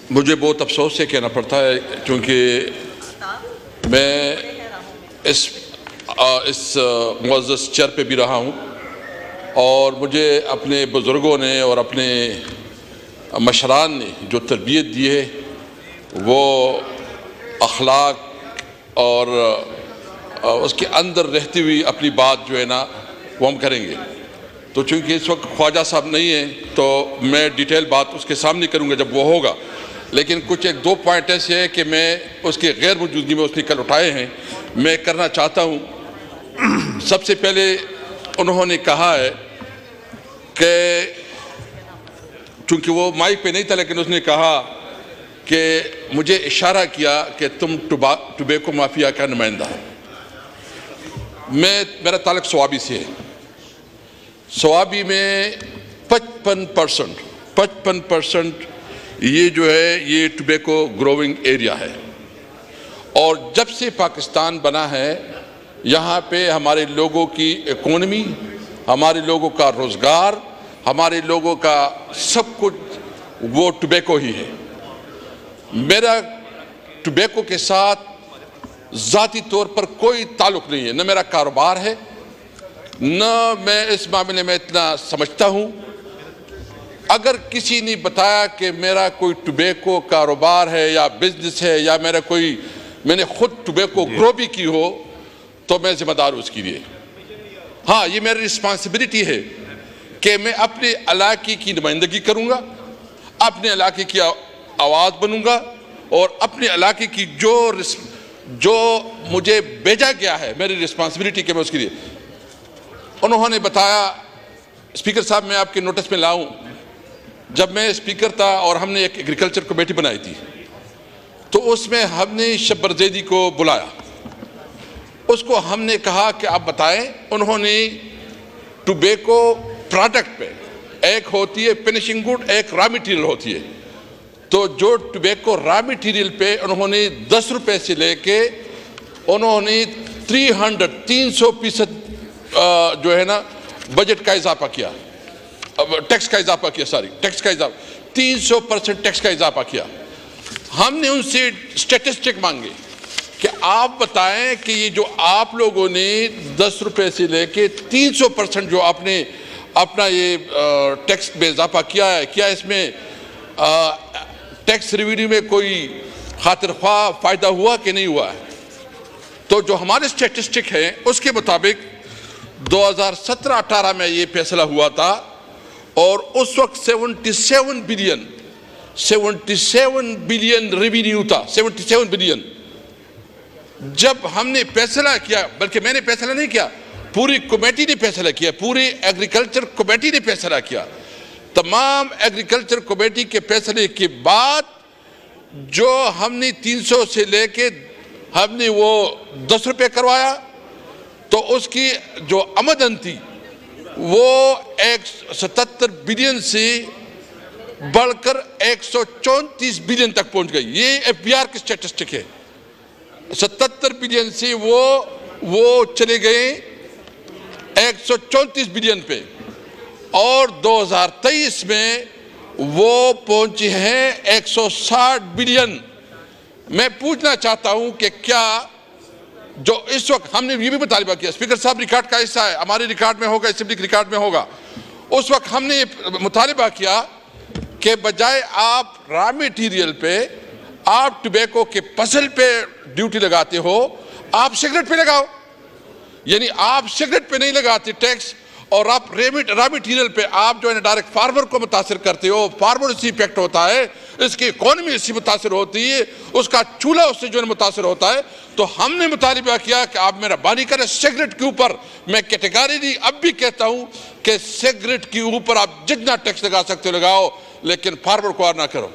मुझे बहुत अफसोस से कहना पड़ता है क्योंकि मैं इस मुअज़्ज़ज़ चेयर पे भी रहा हूँ और मुझे अपने बुज़ुर्गों ने और अपने मशरान ने जो तरबियत दी है वो अखलाक और उसके अंदर रहती हुई अपनी बात जो है ना वो हम करेंगे। तो चूँकि इस वक्त ख्वाजा साहब नहीं है तो मैं डिटेल बात उसके सामने करूँगा जब वो होगा, लेकिन कुछ एक दो पॉइंट ऐसे हैं कि मैं उसकी गैर मौजूदगी में उसने कल उठाए हैं, मैं करना चाहता हूँ। सबसे पहले उन्होंने कहा है कि चूँकि वो माइक पे नहीं था लेकिन उसने कहा कि मुझे इशारा किया कि तुम टुबैको माफिया का नुमाइंदा है। मेरा ताल्लुक स्वाबी से है। स्वाबी में 55% ये जो है ये टुबैको ग्रोइंग एरिया है और जब से पाकिस्तान बना है यहाँ पे हमारे लोगों की इकोनॉमी, हमारे लोगों का रोज़गार, हमारे लोगों का सब कुछ वो टुबैको ही है। मेरा टुबैको के साथ ज़ाती तौर पर कोई ताल्लुक़ नहीं है, न मेरा कारोबार है न मैं इस मामले में इतना समझता हूँ। अगर किसी ने बताया कि मेरा कोई टुबैको कारोबार है या बिजनेस है या मैंने खुद टुबैको ग्रो भी की हो तो मैं जिम्मेदार हूँ उसके लिए। हाँ, ये मेरी रिस्पॉन्सिबिलिटी है कि मैं अपने इलाके की नुमाइंदगी करूँगा, अपने इलाके की आवाज़ बनूँगा और अपने इलाके की जो मुझे भेजा गया है मेरी रिस्पॉन्सिबिलिटी के मैं उसके लिए। उन्होंने बताया, स्पीकर साहब मैं आपके नोटिस में लाऊं, जब मैं स्पीकर था और हमने एक एग्रीकल्चर कमेटी बनाई थी तो उसमें हमने शब्बर ज़ैदी को बुलाया, उसको हमने कहा कि आप बताएं। उन्होंने टुबैको प्रोडक्ट पे एक होती है फिनिशिंग गुड, एक रॉ मटेरियल होती है, तो जो टुबैको रॉ मटेरियल पे उन्होंने 10 रुपए से लेके उन्होंने 300% जो है ना बजट का इजाफा किया, टैक्स का इजाफा किया, 300% टैक्स का इजाफा किया। हमने उनसे स्टैटिस्टिक मांगे कि आप बताएं कि ये जो आप लोगों ने 10 रुपए से लेके 300% जो आपने अपना ये टैक्स में इजाफा किया है, क्या इसमें टैक्स रेवेन्यू में कोई खातिर ख्वाह फ़ायदा हुआ कि नहीं हुआ है। तो जो हमारे स्टैटिस्टिक है उसके मुताबिक 2017-18 में ये फैसला हुआ था और उस वक्त 77 बिलियन रेवेन्यू था, 77 बिलियन। जब हमने फैसला किया, बल्कि मैंने फैसला नहीं किया, पूरी कमेटी ने फैसला किया, पूरी एग्रीकल्चर कमेटी ने फैसला किया। तमाम एग्रीकल्चर कमेटी के फैसले के बाद जो हमने 300 से लेके हमने वो 10 रुपये करवाया तो उसकी जो आमदन थी वो 177 बिलियन से बढ़कर 134 बिलियन तक पहुंच गई। ये FBR की स्टैटिस्टिक है। 77 बिलियन से वो चले गए 134 बिलियन पे और 2023 में वो पहुंचे हैं 160 बिलियन। मैं पूछना चाहता हूं कि क्या जो इस वक्त हमने ये भी मुतालिबा किया, स्पीकर साहब रिकॉर्ड का हिस्सा है, हमारे रिकॉर्ड में होगा, असेंबली के रिकॉर्ड में होगा, उस वक्त हमने मुतालिबा किया कि बजाय आप रॉ मटेरियल पे, आप टुबैको के फसल पे ड्यूटी लगाते हो, आप सिगरेट पे लगाओ। यानी आप सिगरेट पे नहीं लगाते टैक्स और आप रॉ मटेरियल पे आप जो है डायरेक्ट फार्मर को मुतासिर करते हो, फार्मर से इफेक्ट होता है, इसकी इकोनॉमी इससे मुतासिर होती है, उसका चूल्हा उससे जो है मुतासिर होता है। तो हमने मुतालिबा किया कि आप मेहरबानी करें सिगरेट के ऊपर, मैं कैटेगरी अब भी कहता हूं कि सिगरेट के ऊपर आप जितना टैक्स लगा सकते हो लगाओ, लेकिन फार्मर को ना करो।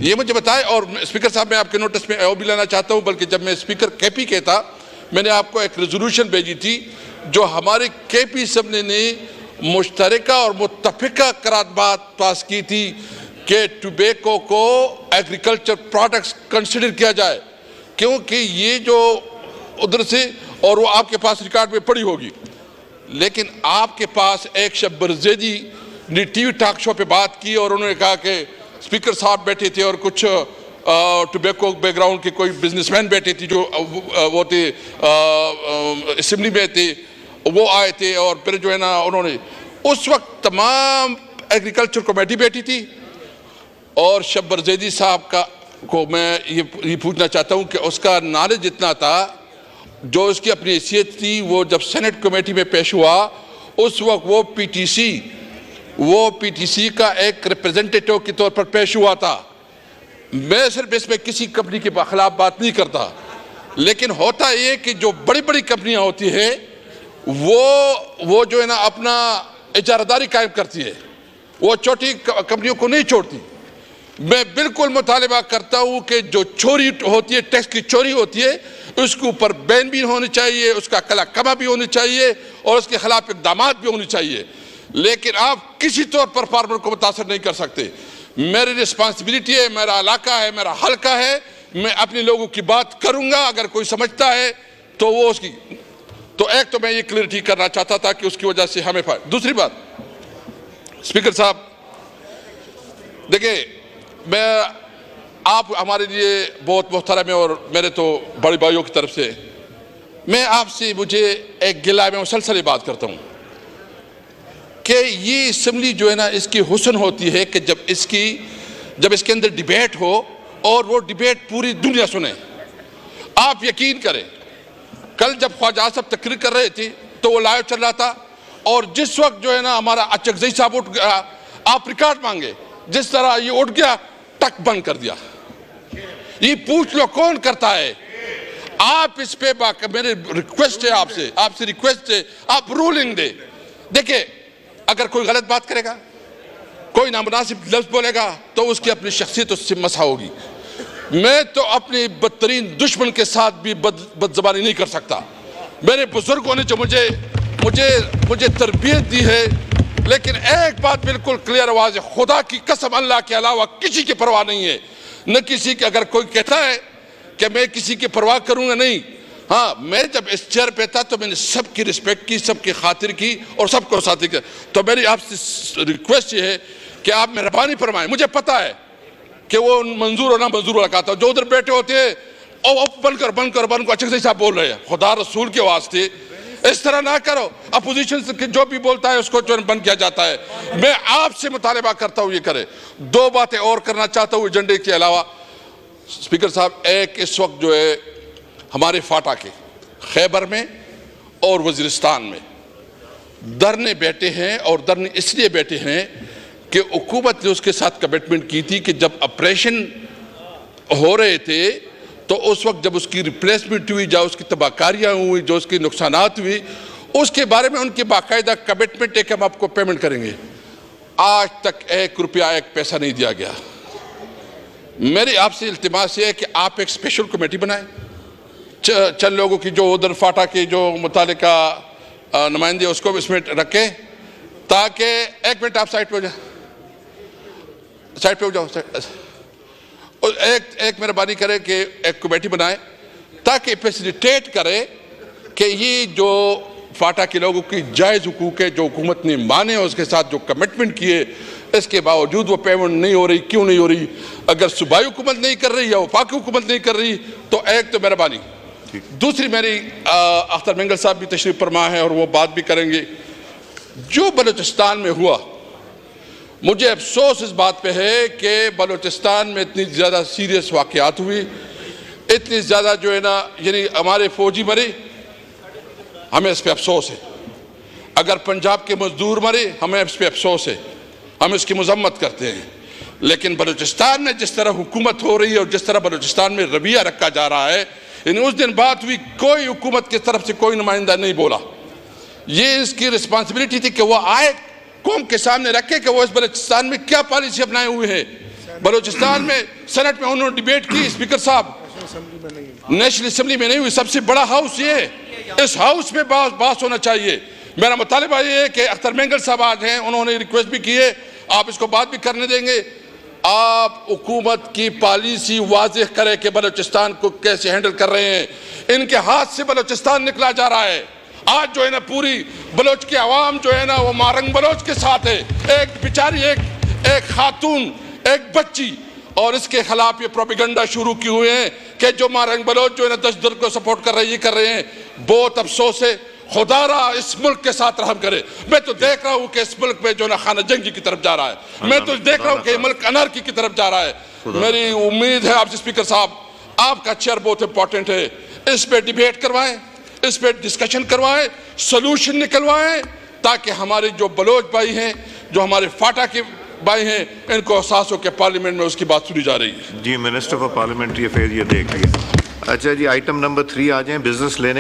ये मुझे बताए। और स्पीकर साहब मैं आपके नोटिस में भी लाना चाहता हूं, बल्कि जब मैं स्पीकर KP के था मैंने आपको एक रेजोल्यूशन भेजी थी जो हमारे KP सबने ने मुश्तरका और मुत्तफिका करारदाद पास की थी कि टुबैको को एग्रीकल्चर प्रोडक्ट्स कंसिडर किया जाए, क्योंकि ये जो उधर से, और वो आपके पास रिकॉर्ड में पड़ी होगी, लेकिन आपके पास एक शब्बर ज़ैदी ने TV टॉक शो पे बात की और उन्होंने कहा कि स्पीकर साहब बैठे थे और कुछ टोबैको बैकग्राउंड के कोई बिजनेसमैन बैठे थे जो वो थे असेंबली में थे, वो आए थे। और फिर जो है ना उन्होंने उस वक्त तमाम एग्रीकल्चर कमेटी बैठी थी और शब्बर जैदी साहब को मैं ये पूछना चाहता हूँ कि उसका नॉलेज इतना था, जो उसकी अपनी हैसियत थी, वो जब सेनेट कमेटी में पेश हुआ उस वक्त वो पीटीसी का एक रिप्रेजेंटेटिव के तौर पर पेश हुआ था। मैं सिर्फ इसमें किसी कंपनी के खिलाफ बात नहीं करता, लेकिन होता ये कि जो बड़ी बड़ी कंपनियां होती है वो जो है ना अपना इजारादारी कायम करती है, वो छोटी कंपनियों को नहीं छोड़ती। मैं बिल्कुल मुतालिबा करता हूं कि जो चोरी होती है, टैक्स की चोरी होती है, उसके ऊपर बैन भी होनी चाहिए, उसका कला कमा भी होनी चाहिए और उसके खिलाफ इक़दामात भी होनी चाहिए। लेकिन आप किसी तौर पर फार्मर को मुतासर नहीं कर सकते। मेरी रिस्पॉन्सिबिलिटी है, मेरा इलाका है, मेरा हल्का है, मैं अपने लोगों की बात करूंगा। अगर कोई समझता है तो वो उसकी, तो एक तो मैं ये क्लियरिटी करना चाहता था कि उसकी वजह से हमें फायदा। दूसरी बात, स्पीकर साहब देखिए, आप हमारे लिए बहुत मोहतरम है और मेरे तो बड़े भाइयों की तरफ से मैं आपसे, मुझे एक गिला में मुसलसल बात करता हूँ कि ये असम्बली जो है ना, इसकी हुस्न होती है कि जब इसके अंदर डिबेट हो और वो डिबेट पूरी दुनिया सुने। आप यकीन करें, कल जब ख्वाजा साहब तकरीर कर रहे थे तो वो लाइव चल रहा था और जिस वक्त जो है ना हमारा अचकजई साहब उठ गया, आप रिकॉर्ड मांगे, जिस तरह ये उठ गया टक बंद कर दिया। ये पूछ लो कौन करता है। आप इस पे मेरी रिक्वेस्ट है, आपसे रिक्वेस्ट है, आप रूलिंग दे। देखिए, अगर कोई गलत बात करेगा, कोई नामुनासिब लफ्ज बोलेगा तो उसकी अपनी शख्सियत उससे मसा होगी। मैं तो अपने बदतरीन दुश्मन के साथ भी बदजबानी नहीं कर सकता। मेरे बुजुर्गों ने जो मुझे तरबियत दी है, लेकिन एक बात बिल्कुल क्लियर आवाज है, खुदा की कसम अल्लाह के अलावा किसी की परवाह नहीं है, न किसी की। अगर कोई कहता है कि मैं किसी की परवाह करूंगा, नहीं। हाँ, मैं जब इस चेयर पे था तो मैंने सबकी रिस्पेक्ट की, सबकी खातिर की और सबको साथी किया। तो मेरी आपसे रिक्वेस्ट ये है कि आप मेहरबानी फरमाएं। मुझे पता है कि वो मंजूर और ना मंजूर वाला कहता, जो उधर बैठे होते हैं और बनकर अच्छे से साहब बोल रहे हैं, खुदा रसूल के वास्ते इस तरह ना करो। अपोजिशन से जो भी बोलता है उसको जो बंद किया जाता है। मैं आपसे मुतालिबा करता हूं ये करे। दो बातें और करना चाहता हूं एजेंडे के अलावा। स्पीकर साहब, एक इस वक्त जो है हमारे फाटा के खैबर में और वजीरिस्तान में धरने बैठे हैं, और धरने इसलिए बैठे हैं कि हुकूमत ने उसके साथ कमिटमेंट की थी कि जब ऑपरेशन हो रहे थे तो उस वक्त जब उसकी रिप्लेसमेंट हुई, जो उसकी तबाहकारियाँ हुई, जो उसके नुकसानात हुई, उसके बारे में उनकी बाकायदा कमिटमेंट है कि हम आपको पेमेंट करेंगे। आज तक 1 रुपया 1 पैसा नहीं दिया गया। मेरी आपसे इल्तिमास है कि आप एक स्पेशल कमेटी बनाएं, चंद लोगों की, जो उधर फाटा के जो मुतालिका नुमाइंदे उसको भी इसमें रखें, ताकि एक मिनट आप साइड पे हो जाए, साइड पे हो जाओ। एक मेहरबानी करें कि एक कमेटी बनाए ताकि फैसिलिटेट करे कि ये जो फाटा के लोगों की जायज़ हुकूक है, जो हुकूमत ने माने उसके साथ जो कमिटमेंट किए, इसके बावजूद वो पेमेंट नहीं हो रही। क्यों नहीं हो रही? अगर सूबाई हुकूमत नहीं कर रही या वफाकी हुकूमत नहीं कर रही तो एक तो मेहरबानी। दूसरी, मेरी अख्तर मेंगल साहब भी तशरीफ फरमा है और वो बात भी करेंगे। जो बलूचिस्तान में हुआ, मुझे अफसोस इस बात पे है कि बलूचिस्तान में इतनी ज़्यादा सीरियस वाक़यात हुई, इतनी ज़्यादा जो है ना, यानी हमारे फौजी मरे, हमें इस पर अफसोस है। अगर पंजाब के मजदूर मरे, हमें इस पर अफसोस है, हम इसकी मजम्मत करते हैं। लेकिन बलूचिस्तान में जिस तरह हुकूमत हो रही है और जिस तरह बलूचिस्तान में रवैया रखा जा रहा है, यानी उस दिन बात हुई, कोई हुकूमत की तरफ से कोई नुमाइंदा नहीं बोला। ये इसकी रिस्पॉन्सिबिलिटी थी कि वो आए, कौम के सामने रखे कि वो इस बलूचिस्तान में क्या पॉलिसी अपनाए हुए हैं। बलूचिस्तान में सेनेट में उन्होंने डिबेट की, स्पीकर साहब, नेशनल असेंबली में नहीं हुई। सबसे बड़ा हाउस ये है, इस हाउस में बात होना चाहिए। मेरा मुतालिबा ये है कि अख्तर मेंगल साहब आज हैं, उन्होंने रिक्वेस्ट भी की है, आप इसको बात भी करने देंगे। आप हुकूमत की पॉलिसी वाज़ेह करें कि बलूचिस्तान को कैसे हैंडल कर रहे हैं। इनके हाथ से बलूचिस्तान निकला जा रहा है। आज जो है ना, पूरी बलोच की आवाम जो है ना, वो मारंग बलोच के साथ है। एक बेचारी एक खातून, एक बच्ची, और इसके खिलाफ ये प्रोपेगेंडा शुरू किए हुए हैं कि जो मारंग बलोच जो है ना दशदर को सपोर्ट कर रहे हैं। बहुत अफसोस है, खुदारा इस मुल्क के साथ रहम करे। मैं तो देख रहा हूँ कि इस मुल्क में जो ना खाना जंगी की तरफ जा रहा है, मैं तो देख रहा हूँ कि मुल्क अनारकी की तरफ जा रहा है। मेरी उम्मीद है आपसे स्पीकर साहब, आपका चेयर बहुत इंपॉर्टेंट है, इस पे डिबेट करवाएं, इस पे डिस्कशन करवाएं, सोल्यूशन निकलवाएं, ताकि हमारे जो बलोच भाई हैं, जो हमारे फाटा के भाई हैं, इनको एहसास हो के पार्लियामेंट में उसकी बात सुनी जा रही है। जी, मिनिस्टर फॉर पार्लियामेंट्री अफेयर ये देख लीजिए। अच्छा जी, आइटम नंबर 3 आ जाए, बिजनेस लेने